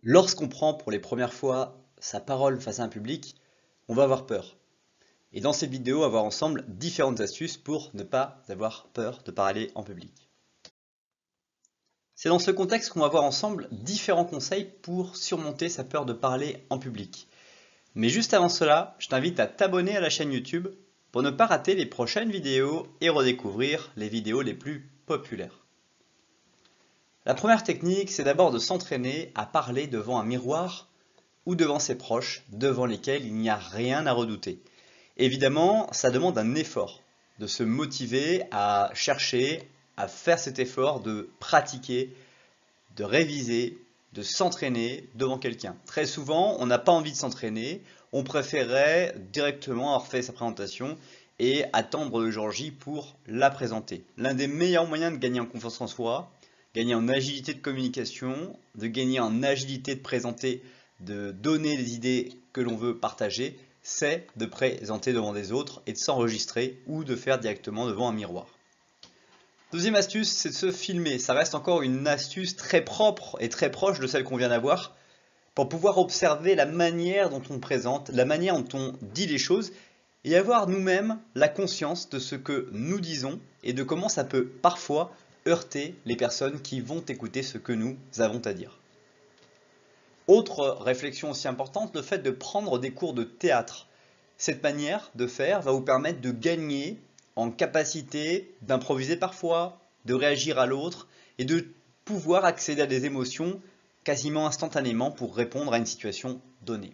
Lorsqu'on prend pour les premières fois sa parole face à un public, on va avoir peur. Et dans cette vidéo, on va voir ensemble différentes astuces pour ne pas avoir peur de parler en public. C'est dans ce contexte qu'on va voir ensemble différents conseils pour surmonter sa peur de parler en public. Mais juste avant cela, je t'invite à t'abonner à la chaîne YouTube pour ne pas rater les prochaines vidéos et redécouvrir les vidéos les plus populaires. La première technique, c'est d'abord de s'entraîner à parler devant un miroir ou devant ses proches, devant lesquels il n'y a rien à redouter. Évidemment, ça demande un effort, de se motiver à chercher, à faire cet effort, de pratiquer, de réviser, de s'entraîner devant quelqu'un. Très souvent, on n'a pas envie de s'entraîner, on préférerait directement avoir fait sa présentation et attendre le jour J pour la présenter. L'un des meilleurs moyens de gagner en confiance en soi, gagner en agilité de communication, de gagner en agilité de présenter, de donner les idées que l'on veut partager, c'est de présenter devant des autres et de s'enregistrer ou de faire directement devant un miroir. Deuxième astuce, c'est de se filmer. Ça reste encore une astuce très propre et très proche de celle qu'on vient d'avoir pour pouvoir observer la manière dont on présente, la manière dont on dit les choses et avoir nous-mêmes la conscience de ce que nous disons et de comment ça peut parfois heurter les personnes qui vont écouter ce que nous avons à dire. Autre réflexion aussi importante, le fait de prendre des cours de théâtre. Cette manière de faire va vous permettre de gagner en capacité d'improviser parfois, de réagir à l'autre et de pouvoir accéder à des émotions quasiment instantanément pour répondre à une situation donnée.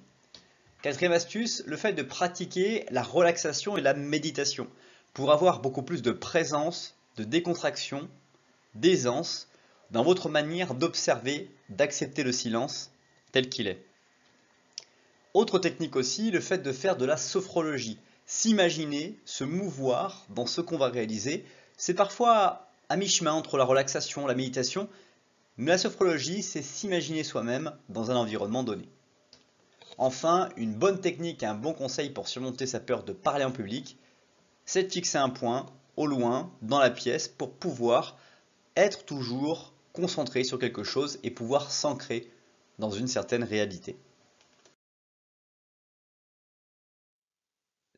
Quatrième astuce, le fait de pratiquer la relaxation et la méditation pour avoir beaucoup plus de présence, de décontraction, d'aisance dans votre manière d'observer, d'accepter le silence tel qu'il est. Autre technique aussi, le fait de faire de la sophrologie. S'imaginer, se mouvoir dans ce qu'on va réaliser, c'est parfois à mi-chemin entre la relaxation, la méditation, mais la sophrologie, c'est s'imaginer soi-même dans un environnement donné. Enfin, une bonne technique et un bon conseil pour surmonter sa peur de parler en public, c'est de fixer un point au loin dans la pièce pour pouvoir être toujours concentré sur quelque chose et pouvoir s'ancrer dans une certaine réalité.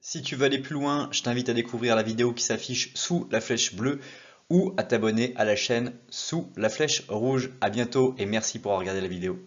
Si tu veux aller plus loin, je t'invite à découvrir la vidéo qui s'affiche sous la flèche bleue ou à t'abonner à la chaîne sous la flèche rouge. À bientôt et merci pour avoir regardé la vidéo.